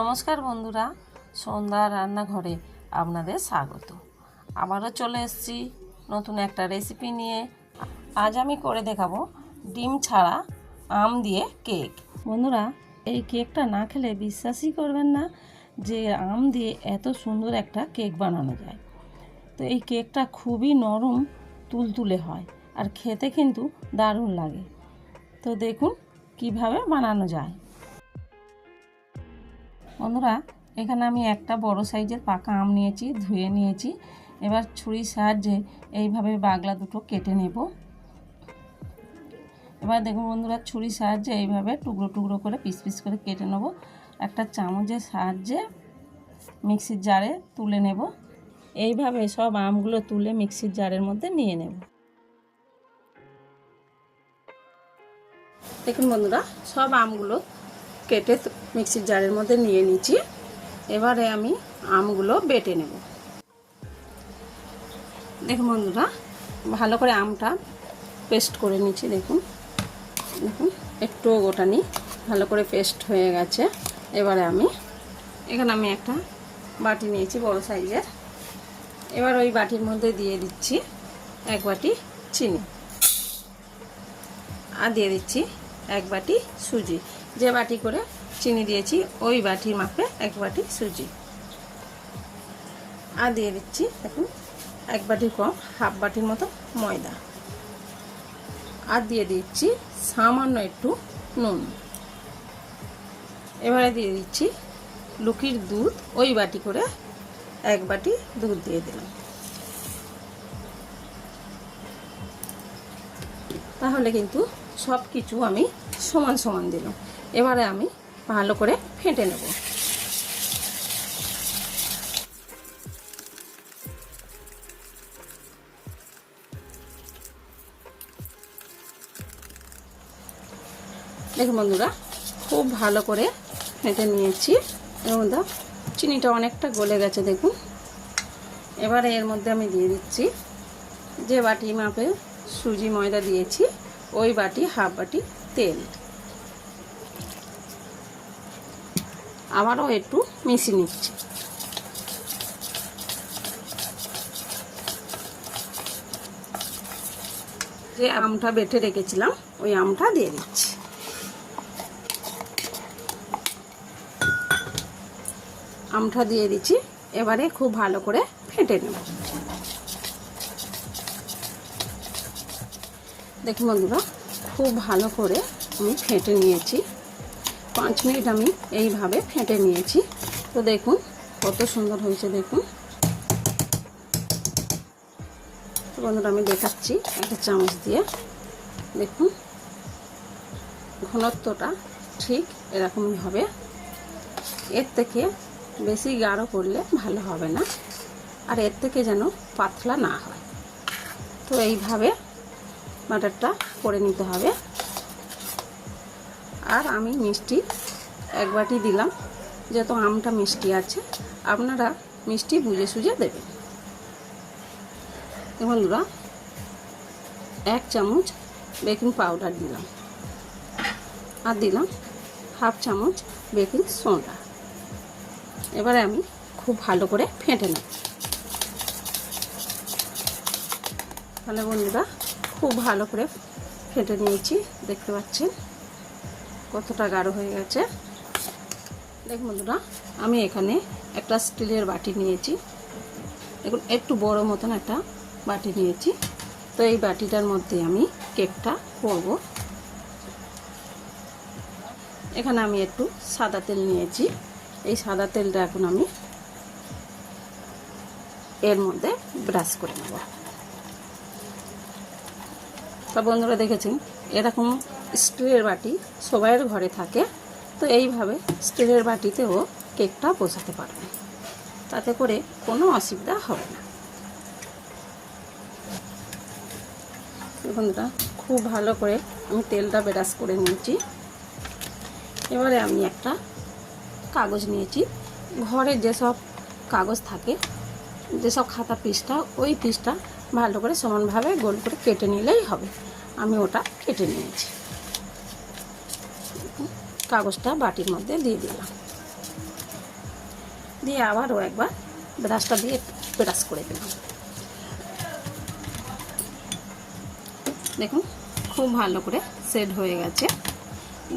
নমস্কার বন্ধুরা, সন্ধ্যা রান্নাঘরে আপনাদের স্বাগত। আবারও চলে এসেছি নতুন একটা রেসিপি নিয়ে। আজ আমি করে দেখাবো ডিম ছাড়া আম দিয়ে কেক। বন্ধুরা, এই কেকটা না খেলে বিশ্বাসই করবেন না যে আম দিয়ে এত সুন্দর একটা কেক বানানো যায়। তো এই কেকটা খুবই নরম তুলতুলে হয় আর খেতে কিন্তু দারুণ লাগে। তো দেখুন কিভাবে বানানো যায়। বন্ধুরা, এখানে আমি একটা বড় সাইজের পাকা আম নিয়েছি, ধুয়ে নিয়েছি। এবার ছুরির সাহায্যে এইভাবে বাগলা দুটো কেটে নেব। এবার দেখুন বন্ধুরা, ছুরির সাহায্যে এইভাবে টুকরো টুকরো করে পিস পিস করে কেটে নেব। একটা চামচের সাহায্যে মিক্সির জারে তুলে নেব। এইভাবে সব আমগুলো তুলে মিক্সির জারের মধ্যে নিয়ে নেব। দেখুন বন্ধুরা, সব আমগুলো কেটে মিক্সির জারের মধ্যে নিয়ে নিচ্ছি। এবারে আমি আমগুলো বেটে নেব। দেখুন বন্ধুরা, ভালো করে আমটা পেস্ট করে নিচ্ছি। দেখুন দেখুন একটুও গোটা নেই, ভালো করে পেস্ট হয়ে গেছে। এবারে এখানে আমি একটা বাটি নিয়েছি বড় সাইজের। এবার ওই বাটির মধ্যে দিয়ে দিচ্ছি এক বাটি চিনি আর দিয়ে দিচ্ছি এক বাটি সুজি। যে বাটি করে চিনি দিয়েছি ওই বাটির মাপে এক বাটি সুজি আর দিয়ে দিচ্ছি দেখুন এক বাটির কম হাফ বাটির মতো ময়দা আর দিয়ে দিচ্ছি সামান্য একটু নুন। এবারে দিয়ে দিচ্ছি লুকির দুধ, ওই বাটি করে এক বাটি দুধ দিয়ে দিলাম। তাহলে কিন্তু সব কিছু আমি সমান সমান দিলাম। এবারে আমি ভালো করে ফেটে নেব। দেখুন বন্ধুরা, খুব ভালো করে ফেটে নিয়েছি। এর মধ্যে চিনিটা অনেকটা গলে গেছে দেখুন। এবারে এর মধ্যে আমি দিয়ে দিচ্ছি যে বাটি মাপে সুজি ময়দা দিয়েছি ওই বাটি হাফ বাটি তেল। আবারও একটু মিশিয়ে নিচ্ছি। যে আমটা বেটে রেখেছিলাম ওই আমটা দিয়ে দিচ্ছি। আমটা দিয়ে দিচ্ছি। এবারে খুব ভালো করে ফেটে নেব। দেখুন বন্ধুরা, খুব ভালো করে আমি ফেটে নিয়েছি। 5 মিনিট আমি এইভাবে ফেটে নিয়েছি। তো দেখুন কত সুন্দর হয়েছে। দেখুন তো বন্ধুরা, আমি দেখাচ্ছি একটা চামচ দিয়ে। দেখুন ঘনত্বটা ঠিক এরকমই হবে। এর থেকে বেশি গাঢ় করলে ভালো হবে না, আর এর থেকে যেন পাতলা না হয়। তো এইভাবে ব্যাটারটা করে নিতে হবে। আর আমি মিষ্টি এক বাটি দিলাম, যেহেতু আমটা মিষ্টি আছে আপনারা মিষ্টি বুঝে সুঝে দেবেন। বন্ধুরা, 1 চামচ বেকিং পাউডার দিলাম আর দিলাম হাফ চামচ বেকিং সোডা। এবারে আমি খুব ভালো করে ফেটে নেব। তাহলে বন্ধুরা, খুব ভালো করে ফেটে নিয়েছি। দেখতে পাচ্ছেন কতটা গাঢ় হয়ে গেছে। দেখুন বন্ধুরা, আমি এখানে একটা স্টিলের বাটি নিয়েছি। দেখুন একটু বড় মতন একটা বাটি নিয়েছি। তো এই বাটিটার মধ্যে আমি কেকটা করব। এখানে আমি একটু সাদা তেল নিয়েছি। এই সাদা তেলটা এখন আমি এর মধ্যে ব্রাশ করে নেব। তা বন্ধুরা, দেখেছেন এরকম স্টিলের বাটি সবাইয়ের ঘরে থাকে। তো এইভাবে স্টিলের বাটিতেও কেকটা বসাতে পারবে, তাতে করে কোনো অসুবিধা হবে না। বন্ধুরা, খুব ভালো করে আমি তেলটা ব্রাশ করে নিয়েছি। এবারে আমি একটা কাগজ নিয়েছি। ঘরে যেসব কাগজ থাকে, যেসব খাতা পিসটা, ওই পিসটা ভালো করে সমানভাবে গোল করে কেটে নিলেই হবে। আমি ওটা কেটে নিয়েছি। কাগজটা বাটির মধ্যে দিয়ে দিলাম। দিয়ে আবারও একবার ব্রাশটা দিয়ে ব্রাশ করে দিলাম। দেখুন খুব ভালো করে সেট হয়ে গেছে।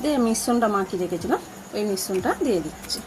দিয়ে মিশ্রণটা মাখিয়ে রেখেছিলাম, ওই মিশ্রণটা দিয়ে দিচ্ছি।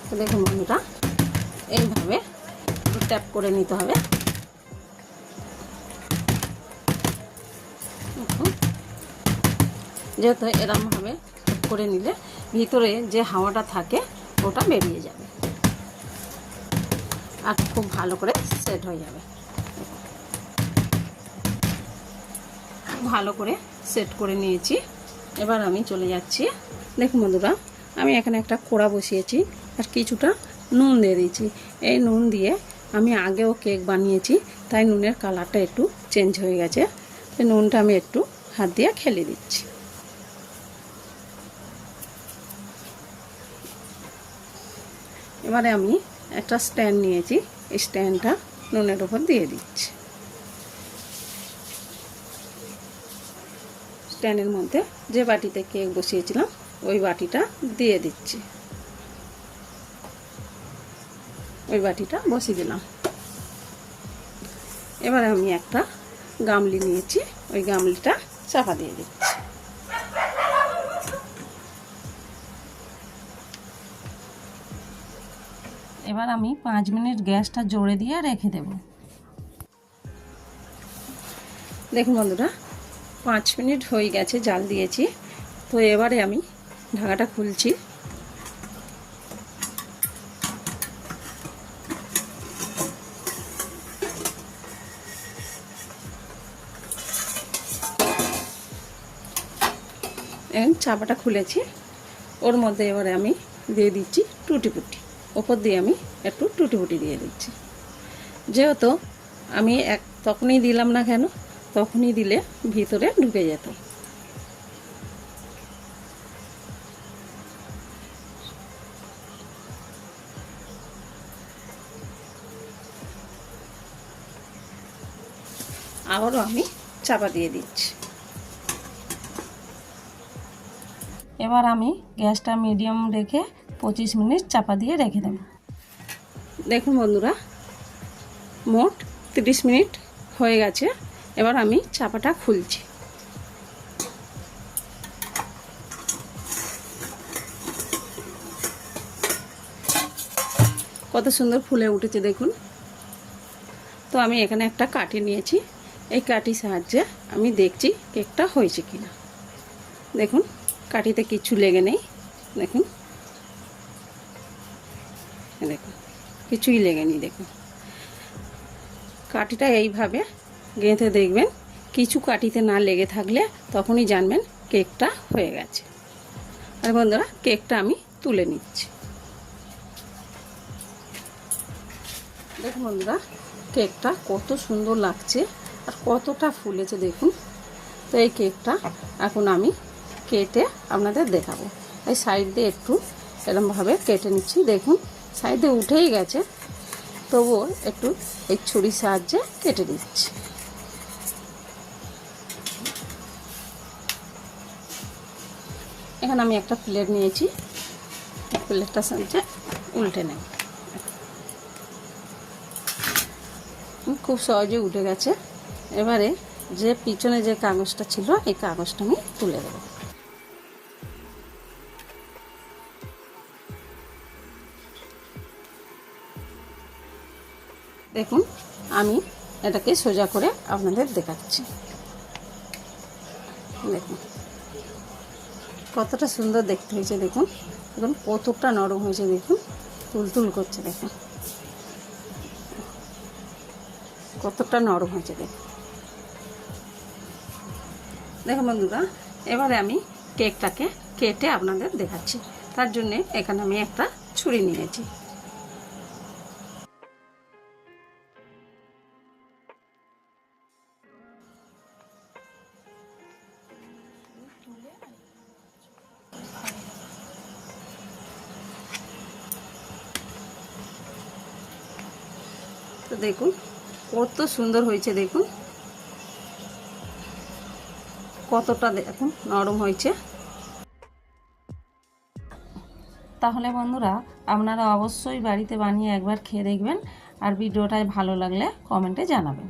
তো দেখুন বন্ধুরা, এইভাবে ট্যাপ করে নিতে হবে। যেহেতু এরমভাবে ট্যাপ করে নিলে ভিতরে যে হাওয়াটা থাকে ওটা বেরিয়ে যাবে আর খুব ভালো করে সেট হয়ে যাবে। ভালো করে সেট করে নিয়েছি। এবার আমি চলে যাচ্ছি। দেখুন বন্ধুরা, আমি এখানে একটা কড়া বসিয়েছি আর কিছুটা নুন দিয়ে দিয়েছি। এই নুন দিয়ে আমি আগেও কেক বানিয়েছি, তাই নুনের কালারটা একটু চেঞ্জ হয়ে গেছে। এই নুনটা আমি একটু হাত দিয়ে খেলে দিচ্ছি। এবারে আমি একটা স্ট্যান্ড নিয়েছি, এই স্ট্যান্ডটা নুনের উপর দিয়ে দিচ্ছি। স্ট্যান্ডের মধ্যে যে বাটিতে কেক বসিয়েছিলাম ওই বাটিটা দিয়ে দিচ্ছি। ওই বাটিটা বসিয়ে দিলাম। এবার আমি একটা গামলি নিয়েছি, ওই গামলিটা চাপা দিয়ে দিচ্ছি। এবার আমি 5 মিনিট গ্যাসটা জোরে দিয়ে রেখে দেব। দেখুন বন্ধুরা, 5 মিনিট হয়ে গেছে জাল দিয়েছি। তো এবারে আমি ঢাকাটা খুলছি। চাপাটা খুলেছি, ওর মধ্যে এবারে আমি দিয়ে দিচ্ছি টুটি ফুটি। ওপর দিয়ে আমি একটু টুটি ফুটি দিয়ে দিচ্ছি। যেহেতু আমি তখনই দিলাম না কেন, তখনই দিলে ভিতরে ঢুকে যেত। আবারও আমি চাপা দিয়ে দিচ্ছি। এবার আমি গ্যাসটা মিডিয়াম রেখে 25 মিনিট চাপা দিয়ে রেখে দেব। দেখুন বন্ধুরা, মোট 30 মিনিট হয়ে গেছে। এবার আমি চাপাটা খুলছি। কত সুন্দর ফুলে উঠেছে দেখুন। তো আমি এখানে একটা কাঠি নিয়েছি, এই কাঠির সাহায্যে আমি দেখছি কেকটা হয়েছে কিনা। দেখুন কাঠিতে কিছু লেগে নেই, দেখুন দেখুন কিছুই লেগেনি। দেখুন কাঠিটা এইভাবে গেঁথে দেখবেন, কিছু কাঠিতে না লেগে থাকলে তখনই জানবেন কেকটা হয়ে গেছে। আর বন্ধুরা, কেকটা আমি তুলে নিচ্ছি। দেখুন বন্ধুরা, কেকটা কত সুন্দর লাগছে আর কতটা ফুলেছে দেখুন। তো এই কেকটা এখন আমি কেটে আপনাদের দেখাবো। এই সাইড দিয়ে একটু এরকমভাবে কেটে নিচ্ছি। দেখুন সাইডে উঠেই গেছে, তবুও একটু এই ছুরির সাহায্যে কেটে দিচ্ছি। এখানে আমি একটা প্লেট নিয়েছি, প্লেটটার সাহায্যে উল্টে নেব। খুব সহজে উঠে গেছে। এবারে যে পিছনে যে কাগজটা ছিল এই কাগজটা আমি তুলে দেব। দেখুন আমি এটাকে সোজা করে আপনাদের দেখাচ্ছি। দেখুন কতটা সুন্দর দেখতে হয়েছে। দেখুন দেখুন কতটা নরম হয়েছে। দেখুন তুলতুল করছে। দেখুন কতটা নরম হয়েছে। দেখুন দেখুন বন্ধুরা, এবারে আমি কেকটাকে কেটে আপনাদের দেখাচ্ছি। তার জন্যে এখানে আমি একটা ছুরি নিয়েছি। তো দেখুন কত সুন্দর হয়েছে, দেখুন কতটা দেখুন নরম হয়েছে। তাহলে বন্ধুরা আপনারা অবশ্যই বাড়িতে বানিয়ে একবার খেয়ে দেখবেন, আর ভিডিওটায় ভালো লাগলে কমেন্টে জানাবেন।